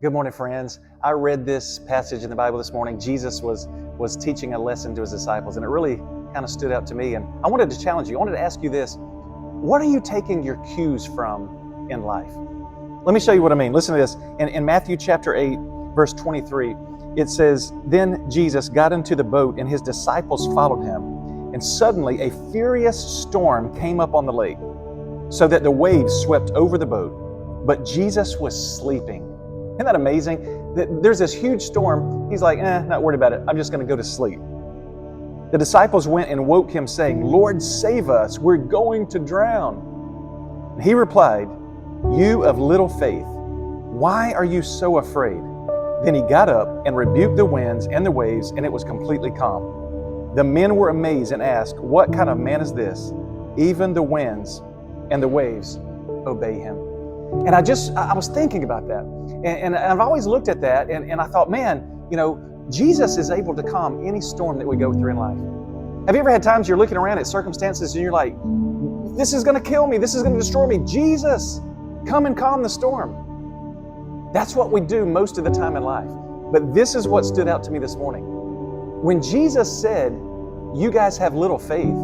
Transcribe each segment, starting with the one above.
Good morning, friends. I read this passage in the Bible this morning. Jesus was teaching a lesson to his disciples, and it really kind of stood out to me. And I wanted to challenge you. I wanted to ask you this. What are you taking your cues from in life? Let me show you what I mean. Listen to this. In Matthew chapter 8, verse 23, it says, "Then Jesus got into the boat, and his disciples followed him. And suddenly a furious storm came up on the lake, so that the waves swept over the boat. But Jesus was sleeping." Isn't that amazing? There's this huge storm. He's like, not worried about it. I'm just going to go to sleep. The disciples went and woke him, saying, "Lord, save us. We're going to drown." And he replied, "You of little faith, why are you so afraid?" Then he got up and rebuked the winds and the waves, and it was completely calm. The men were amazed and asked, "What kind of man is this? Even the winds and the waves obey him." And I was thinking about that. And I've always looked at that and I thought, man, Jesus is able to calm any storm that we go through in life. Have you ever had times you're looking around at circumstances and you're like, this is going to kill me, this is going to destroy me. Jesus, come and calm the storm. That's what we do most of the time in life. But this is what stood out to me this morning. When Jesus said, "You guys have little faith,"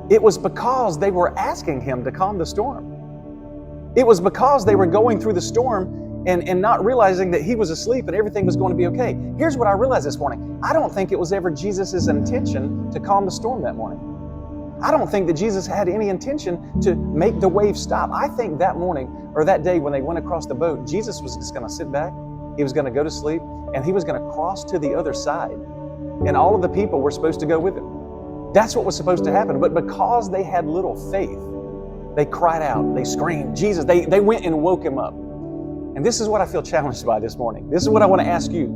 it was because they were asking him to calm the storm. It was because they were going through the storm and not realizing that he was asleep and everything was going to be okay. Here's what I realized this morning. I don't think it was ever Jesus' intention to calm the storm that morning. I don't think that Jesus had any intention to make the waves stop. I think that morning or that day when they went across the boat, Jesus was just going to sit back, he was going to go to sleep, and he was going to cross to the other side. And all of the people were supposed to go with him. That's what was supposed to happen. But because they had little faith, they cried out, they screamed, Jesus, they went and woke him up. And this is what I feel challenged by this morning. This is what I want to ask you.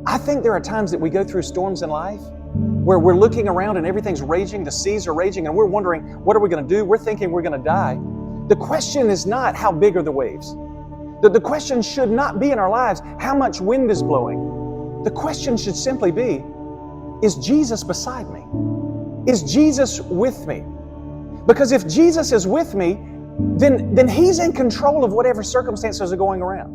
I think there are times that we go through storms in life where we're looking around and everything's raging, the seas are raging, and we're wondering, what are we going to do? We're thinking we're going to die. The question is not how big are the waves. The question should not be in our lives, how much wind is blowing. The question should simply be, is Jesus beside me? Is Jesus with me? Because if Jesus is with me, then he's in control of whatever circumstances are going around.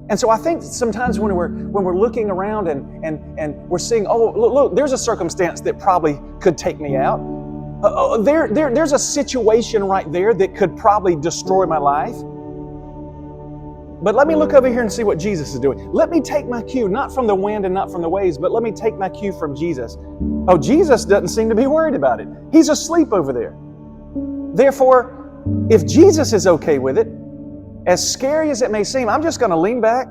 And so I think sometimes when we're looking around and we're seeing, oh, look, there's a circumstance that probably could take me out. There's a situation right there that could probably destroy my life. But let me look over here and see what Jesus is doing. Let me take my cue, not from the wind and not from the waves, but let me take my cue from Jesus. Oh, Jesus doesn't seem to be worried about it. He's asleep over there. Therefore, if Jesus is okay with it, as scary as it may seem, I'm just going to lean back,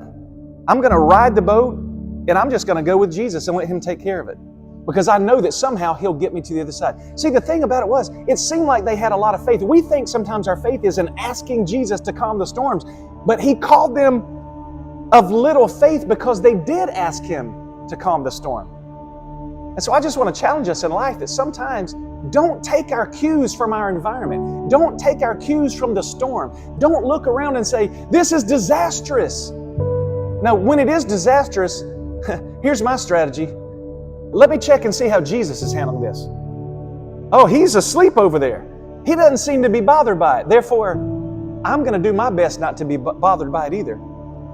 I'm going to ride the boat, and I'm just going to go with Jesus and let him take care of it. Because I know that somehow he'll get me to the other side. See, the thing about it was, it seemed like they had a lot of faith. We think sometimes our faith is in asking Jesus to calm the storms, but he called them of little faith because they did ask him to calm the storm. And so I just want to challenge us in life that sometimes don't take our cues from our environment. Don't take our cues from the storm. Don't look around and say, this is disastrous. Now, when it is disastrous, here's my strategy. Let me check and see how Jesus is handling this. Oh, he's asleep over there. He doesn't seem to be bothered by it. Therefore, I'm going to do my best not to be bothered by it either.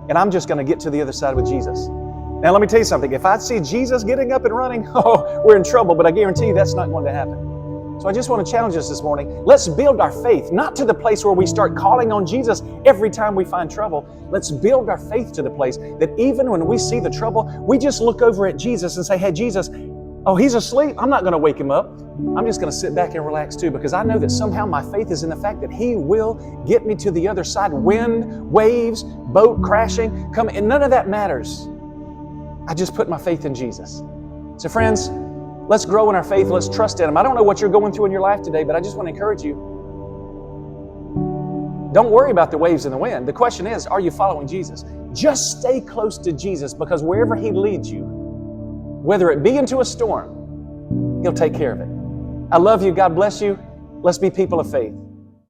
And I'm just going to get to the other side with Jesus. Now, let me tell you something. If I see Jesus getting up and running, we're in trouble, but I guarantee you that's not going to happen. So I just want to challenge us this morning. Let's build our faith, not to the place where we start calling on Jesus every time we find trouble. Let's build our faith to the place that even when we see the trouble, we just look over at Jesus and say, hey, Jesus, oh, he's asleep. I'm not going to wake him up. I'm just going to sit back and relax too, because I know that somehow my faith is in the fact that he will get me to the other side. Wind, waves, boat crashing, come, and none of that matters. I just put my faith in Jesus. So friends, let's grow in our faith. Let's trust in him. I don't know what you're going through in your life today, but I just want to encourage you. Don't worry about the waves and the wind. The question is, are you following Jesus? Just stay close to Jesus, because wherever he leads you, whether it be into a storm, he'll take care of it. I love you. God bless you. Let's be people of faith.